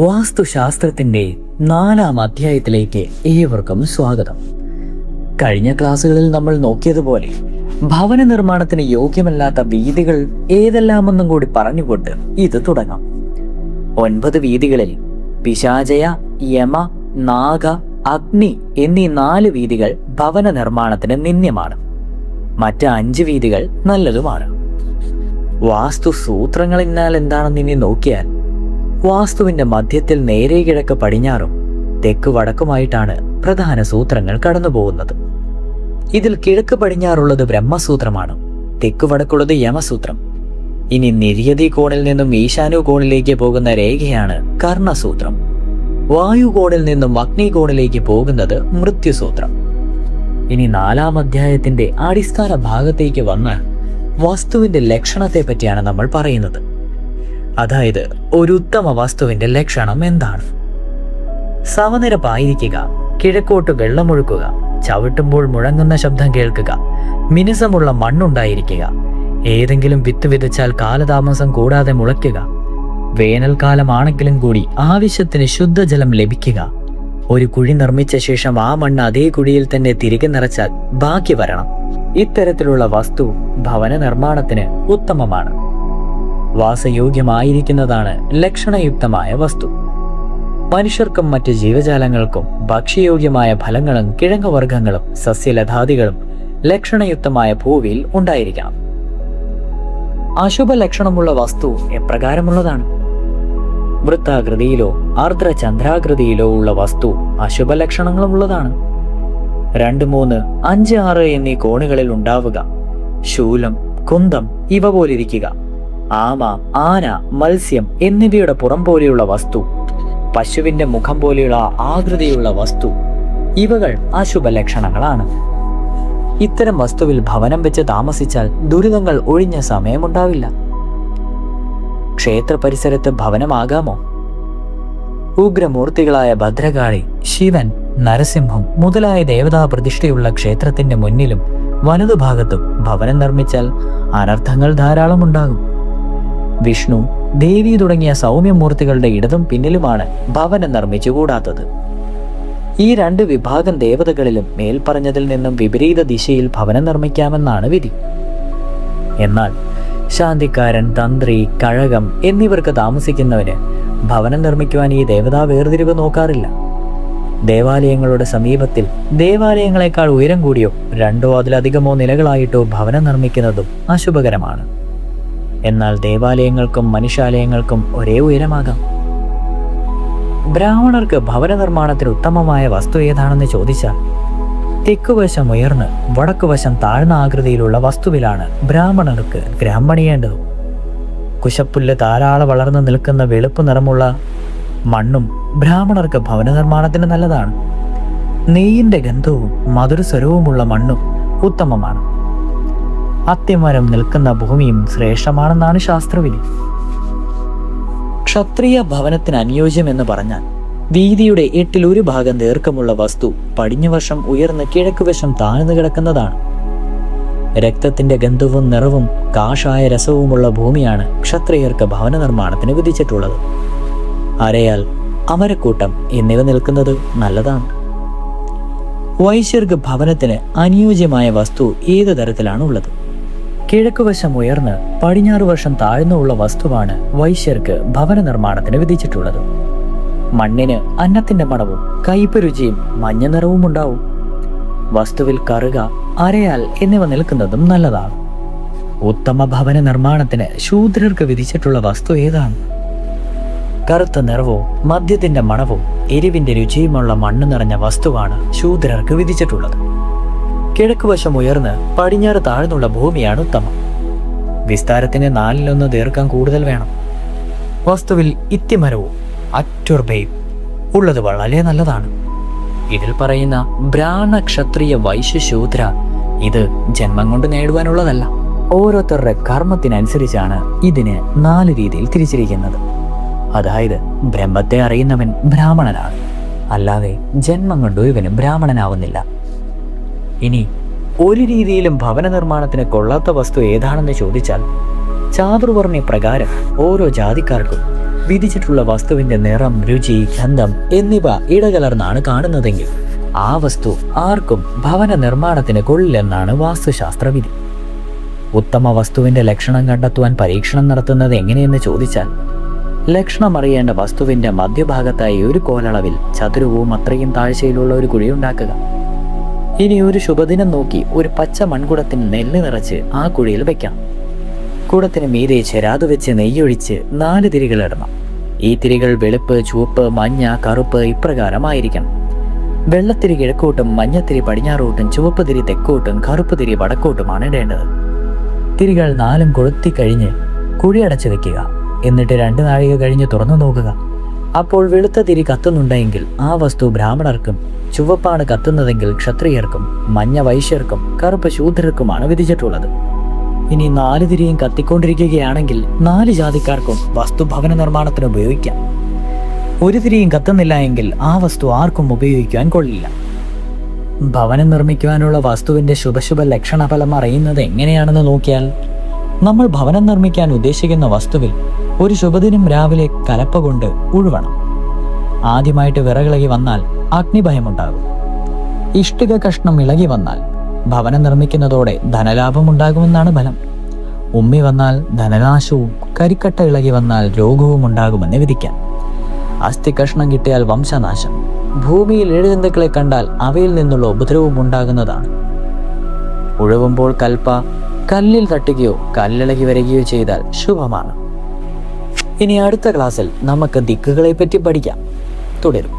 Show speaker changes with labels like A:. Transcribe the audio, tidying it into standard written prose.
A: വാസ്തുശാസ്ത്രത്തിന്റെ 4-ാം അധ്യായത്തിലേക്ക് ഏവർക്കും സ്വാഗതം. കഴിഞ്ഞ ക്ലാസ്സുകളിൽ നമ്മൾ നോക്കിയതുപോലെ ഭവന നിർമ്മാണത്തിന് യോഗ്യമല്ലാത്ത വീഥികൾ ഏതെല്ലാമെന്നും കൂടി പറഞ്ഞുകൊണ്ട് ഇത് തുടങ്ങാം. 9 വീഥികളിൽ പിശാചയ, യമ, നാഗ, അഗ്നി എന്നീ 4 വീഥികൾ ഭവന നിർമ്മാണത്തിന് നിന്ദ്യമാണ്. മറ്റ് 5 വീഥികൾ നല്ലതുമാണ്. വാസ്തു സൂത്രങ്ങൾ എന്നാൽ എന്താണെന്ന് ഇനി നോക്കിയാൽ, വാസ്തുവിന്റെ മധ്യത്തിൽ നേരെ കിഴക്ക് പടിഞ്ഞാറും തെക്ക് വടക്കുമായിട്ടാണ് പ്രധാന സൂത്രങ്ങൾ കടന്നു പോകുന്നത്. ഇതിൽ കിഴക്ക് പടിഞ്ഞാറുള്ളത് ബ്രഹ്മസൂത്രമാണ്, തെക്ക് വടക്കുള്ളത് യമസൂത്രം. ഇനി നിര്യതി കോണിൽ നിന്നും ഈശാനു കോണിലേക്ക് പോകുന്ന രേഖയാണ് കർണസൂത്രം. വായു കോണിൽ നിന്നും അഗ്നി കോണിലേക്ക് പോകുന്നത് മൃത്യുസൂത്രം. ഇനി 4-ാം അധ്യായത്തിന്റെ അടിസ്ഥാന ഭാഗത്തേക്ക് വന്ന് വസ്തുവിന്റെ ലക്ഷണത്തെ പറ്റിയാണ് നമ്മൾ പറയുന്നത്. അതായത് ഒരു ഉത്തമ വസ്തുവിന്റെ ലക്ഷണം എന്താണ്? സമനിരപ്പായിരിക്കുക, കിഴക്കോട്ട് വെള്ളമൊഴുക്കുക, ചവിട്ടുമ്പോൾ മുഴങ്ങുന്ന ശബ്ദം കേൾക്കുക, മിനുസമുള്ള മണ്ണുണ്ടായിരിക്കുക, ഏതെങ്കിലും വിത്ത് വിതച്ചാൽ കാലതാമസം കൂടാതെ മുളയ്ക്കുക, വേനൽക്കാലമാണെങ്കിലും കൂടി ആവശ്യത്തിന് ശുദ്ധജലം ലഭിക്കുക, ഒരു കുഴി നിർമ്മിച്ച ശേഷം ആ മണ്ണ് അതേ കുഴിയിൽ തന്നെ തിരികെ നിറച്ചാൽ ബാക്കി വരണം. ഇത്തരത്തിലുള്ള വസ്തു ഭവന നിർമ്മാണത്തിന് ഉത്തമമാണ്. വാസയോഗ്യമായിരിക്കുന്നതാണ് ലക്ഷണയുക്തമായ വസ്തു. മനുഷ്യർക്കും മറ്റ് ജീവജാലങ്ങൾക്കും ഭക്ഷ്യയോഗ്യമായ ഫലങ്ങളും കിഴങ്ങുവർഗ്ഗങ്ങളും സസ്യലതാദികളും ലക്ഷണയുക്തമായ ഭൂമിയിൽ ഉണ്ടായിരിക്കണം. അശുഭ ലക്ഷണമുള്ള വസ്തു എപ്രകാരമുള്ളതാണ്? വൃത്താകൃതിയിലോ അർദ്ധചന്ദ്രാകൃതിയിലോ ഉള്ള വസ്തു അശുഭ ലക്ഷണങ്ങളുള്ളതാണ്. 2, 3, 5, 6 എന്നീ കോണുകളിൽ ഉണ്ടാവുക, ശൂലം, കുന്തം ഇവ പോലിരിക്കുക, ആമ, ആന, മത്സ്യം എന്നിവയുടെ പുറം പോലെയുള്ള വസ്തു, പശുവിന്റെ മുഖം പോലെയുള്ള ആകൃതിയുള്ള വസ്തു, ഇവകൾ അശുഭ ലക്ഷണങ്ങളാണ്. ഇത്തരം വസ്തുവിൽ ഭവനം വെച്ച് താമസിച്ചാൽ ദുരിതങ്ങൾ ഒഴിഞ്ഞ സമയമുണ്ടാവില്ല. ക്ഷേത്ര പരിസരത്ത് ഭവനമാകാമോ? ഉഗ്രമൂർത്തികളായ ഭദ്രകാളി, ശിവൻ, നരസിംഹം മുതലായ ദേവതാ പ്രതിഷ്ഠയുള്ള ക്ഷേത്രത്തിന്റെ മുന്നിലും വലതുഭാഗത്തും ഭവനം നിർമ്മിച്ചാൽ അനർത്ഥങ്ങൾ ധാരാളം ഉണ്ടാകും. വിഷ്ണു, ദേവി തുടങ്ങിയ സൗമ്യമൂർത്തികളുടെ ഇടതും പിന്നിലുമാണ് ഭവനം നിർമ്മിച്ചുകൂടാത്തത്. ഈ 2 വിഭാഗം ദേവതകളിലും മേൽപ്പറഞ്ഞതിൽ നിന്നും വിപരീത ദിശയിൽ ഭവനം നിർമ്മിക്കാമെന്നാണ് വിധി. എന്നാൽ ശാന്തിക്കാരൻ, തന്ത്രി, കഴകം എന്നിവർക്ക് താമസിക്കുന്നവന് ഭവനം നിർമ്മിക്കുവാൻ ഈ ദേവതാ വേർതിരിവ് നോക്കാറില്ല. ദേവാലയങ്ങളുടെ സമീപത്തിൽ ദേവാലയങ്ങളെക്കാൾ ഉയരം കൂടിയോ 2 അതിലധികമോ നിലകളായിട്ടോ ഭവനം നിർമ്മിക്കുന്നതും അശുഭകരമാണ്. എന്നാൽ ദേവാലയങ്ങൾക്കും മനുഷ്യാലയങ്ങൾക്കും ഒരേ ഉയരമാകാം. ബ്രാഹ്മണർക്ക് ഭവന നിർമ്മാണത്തിന് ഉത്തമമായ വസ്തു ഏതാണെന്ന് ചോദിച്ചാൽ, തെക്കുവശം ഉയർന്ന് വടക്കുവശം താഴ്ന്ന ആകൃതിയിലുള്ള വസ്തുവിലാണ് ബ്രാഹ്മണർക്ക് ഗ്രഹം പണിയേണ്ടത്. കുശപ്പുല്ല് ധാരാളം വളർന്നു നിൽക്കുന്ന വെളുപ്പ് നിറമുള്ള മണ്ണും ബ്രാഹ്മണർക്ക് ഭവന നിർമ്മാണത്തിന് നല്ലതാണ്. നെയ്യിന്റെ ഗന്ധവും മധുരസ്വരവുമുള്ള മണ്ണും ഉത്തമമാണ്. അത്തിമരം നിൽക്കുന്ന ഭൂമിയും ശ്രേഷ്ഠമാണെന്നാണ് ശാസ്ത്രവിധി. ക്ഷത്രിയ ഭവനത്തിന് അനുയോജ്യം എന്ന് പറഞ്ഞാൽ, വീതിയുടെ 1/8 ഭാഗം ദീർഘമുള്ള വസ്തു പടിഞ്ഞുവശം ഉയർന്ന് കിഴക്കുവശം താഴ്ന്നു കിടക്കുന്നതാണ്. രക്തത്തിന്റെ ഗന്ധവും നിറവും കാഷായ രസവുമുള്ള ഭൂമിയാണ് ക്ഷത്രിയർക്ക് ഭവന നിർമ്മാണത്തിന് വിധിച്ചിട്ടുള്ളത്. അരയാൽ, അമരക്കൂട്ടം എന്നിവ നിൽക്കുന്നത് നല്ലതാണ്. വൈശ്യർക്ക് ഭവനത്തിന് അനുയോജ്യമായ വസ്തു ഏത് തരത്തിലാണ് ഉള്ളത്? കിഴക്കുവശം ഉയർന്ന് പടിഞ്ഞാറ് വശം താഴ്ന്നുള്ള വസ്തുവാണ് വൈശ്യർക്ക് ഭവന നിർമ്മാണത്തിന് വിധിച്ചിട്ടുള്ളത്. മണ്ണിന് അന്നത്തിന്റെ മണവും കയ്പ് രുചിയും മഞ്ഞ നിറവും ഉണ്ടാവും. വസ്തുവിൽ കറുക, അരയാൽ എന്നിവ നിൽക്കുന്നതും നല്ലതാണ്. ഉത്തമ ഭവന നിർമ്മാണത്തിന് ശൂദ്രർക്ക് വിധിച്ചിട്ടുള്ള വസ്തു ഏതാണ്? കറുത്ത നിറവും മദ്യത്തിന്റെ മണവും എരിവിന്റെ രുചിയുമുള്ള മണ്ണ് നിറഞ്ഞ വസ്തുവാണ് ശൂദ്രർക്ക് വിധിച്ചിട്ടുള്ളത്. കിഴക്കുവശം ഉയർന്ന് പടിഞ്ഞാറ് താഴ്ന്നുള്ള ഭൂമിയാണ് ഉത്തമം. വിസ്താരത്തിന് 4/1 ദീർഘം കൂടുതൽ വേണം. വസ്തുവിൽ ഇത്തിമരവും അറ്റുർബയും ഉള്ളത് വളരെ നല്ലതാണ്. ഇതിൽ പറയുന്ന ബ്രാഹ്മണ, ക്ഷത്രിയ, വൈശ്യ, ശൂദ്ര ഇത് ജന്മം കൊണ്ട് നേടുവാനുള്ളതല്ല. ഓരോരുത്തരുടെ കർമ്മത്തിനനുസരിച്ചാണ് ഇതിനെ 4 രീതിയിൽ തിരിച്ചിരിക്കുന്നത്. അതായത് ബ്രഹ്മത്തെ അറിയുന്നവൻ ബ്രാഹ്മണനാണ്, അല്ലാതെ ജന്മം കൊണ്ട് ഇവന് ബ്രാഹ്മണനാവുന്നില്ല. ഇനി ഒരു രീതിയിലും ഭവന നിർമ്മാണത്തിന് കൊള്ളാത്ത വസ്തു ഏതാണെന്ന് ചോദിച്ചാൽ, ചാതുർവർണ്ണ പ്രകാരം ഓരോ ജാതിക്കാർക്കും വിധിച്ചിട്ടുള്ള വസ്തുവിന്റെ നിറം, രുചി, ഗന്ധം എന്നിവ ഇടകലർന്നാണ് കാണുന്നതെങ്കിൽ ആ വസ്തു ആർക്കും ഭവന നിർമ്മാണത്തിന് കൊള്ളില്ലെന്നാണ് വാസ്തുശാസ്ത്ര വിധി. ഉത്തമ വസ്തുവിന്റെ ലക്ഷണം കണ്ടെത്തുവാൻ പരീക്ഷണം നടത്തുന്നത് എങ്ങനെയെന്ന് ചോദിച്ചാൽ, ലക്ഷണം അറിയേണ്ട വസ്തുവിന്റെ മധ്യഭാഗത്തായി ഒരു കോലളവിൽ ചതുരവും അത്രയും താഴ്ചയിലുള്ള ഒരു കുഴിയുണ്ടാക്കുക. ഇനി ഒരു ശുഭദിനം നോക്കി ഒരു പച്ച മൺകുടത്തിൽ നെല്ല് നിറച്ച് ആ കുഴിയിൽ വെക്കാം. കുടത്തിന് മീതെ ചെരാതു വെച്ച് നെയ്യൊഴിച്ച് 4 തിരികൾ ഇടണം. ഈ തിരികൾ വെളുപ്പ്, ചുവപ്പ്, മഞ്ഞ, കറുപ്പ് ഇപ്രകാരമായിരിക്കണം. വെള്ളത്തിരി കിഴക്കോട്ടും, മഞ്ഞത്തിരി പടിഞ്ഞാറോട്ടും, ചുവപ്പ് തിരി തെക്കോട്ടും, കറുപ്പ് തിരി വടക്കോട്ടുമാണ് ഇടേണ്ടത്. തിരികൾ 4 കൊളുത്തി കഴിഞ്ഞ് കുഴി അടച്ചു വെക്കുക. എന്നിട്ട് 2 നാഴിക കഴിഞ്ഞ് തുറന്നു നോക്കുക. അപ്പോൾ വെളുത്ത തിരി കത്തുന്നുണ്ടെങ്കിൽ ആ വസ്തു ബ്രാഹ്മണർക്കും, ചുവപ്പാണ് കത്തുന്നതെങ്കിൽ ക്ഷത്രിയർക്കും, മഞ്ഞ വൈശ്യർക്കും, കറുപ്പ് ശൂദ്രർക്കുമാണ് വിധിച്ചിട്ടുള്ളത്. ഇനി 4 തിരിയും കത്തിക്കൊണ്ടിരിക്കുകയാണെങ്കിൽ 4 ജാതിക്കാർക്കും വസ്തു ഭവന നിർമ്മാണത്തിന് ഉപയോഗിക്കാം. ഒരു തിരിയും കത്തുന്നില്ല എങ്കിൽ ആ വസ്തു ആർക്കും ഉപയോഗിക്കാൻ കൊള്ളില്ല. ഭവനം നിർമ്മിക്കുവാനുള്ള വസ്തുവിന്റെ ശുഭശുഭ ലക്ഷണഫലം അറിയുന്നത് എങ്ങനെയാണെന്ന് നോക്കിയാൽ, നമ്മൾ ഭവനം നിർമ്മിക്കാൻ ഉദ്ദേശിക്കുന്ന വസ്തുവിൽ ഒരു ശുഭദിനം രാവിലെ കലപ്പ കൊണ്ട് ഉഴുവണം. ആദ്യമായിട്ട് വിറകിളകി വന്നാൽ അഗ്നിഭയമുണ്ടാകും. ഇഷ്ടിക കഷ്ണം ഇളകി വന്നാൽ ഭവനം നിർമ്മിക്കുന്നതോടെ ധനലാഭമുണ്ടാകുമെന്നാണ് ഫലം. ഉമ്മി വന്നാൽ ധനനാശവും, കരിക്കട്ട ഇളകി വന്നാൽ രോഗവും ഉണ്ടാകുമെന്ന് വിധിക്കാം. അസ്ഥി കഷ്ണം കിട്ടിയാൽ വംശനാശം, ഭൂമിയിൽ എഴുജന്തുക്കളെ കണ്ടാൽ അവയിൽ നിന്നുള്ള ഉപദ്രവവും ഉണ്ടാകുന്നതാണ്. ഉഴവുമ്പോൾ കൽപ്പ കല്ലിൽ തട്ടുകയോ കല്ലിളകി വരികയോ ചെയ്താൽ ശുഭമാണ്. ഇനി അടുത്ത ക്ലാസ്സിൽ നമുക്ക് ദിക്കുകളെ പറ്റി പഠിക്കാം. തുടരും.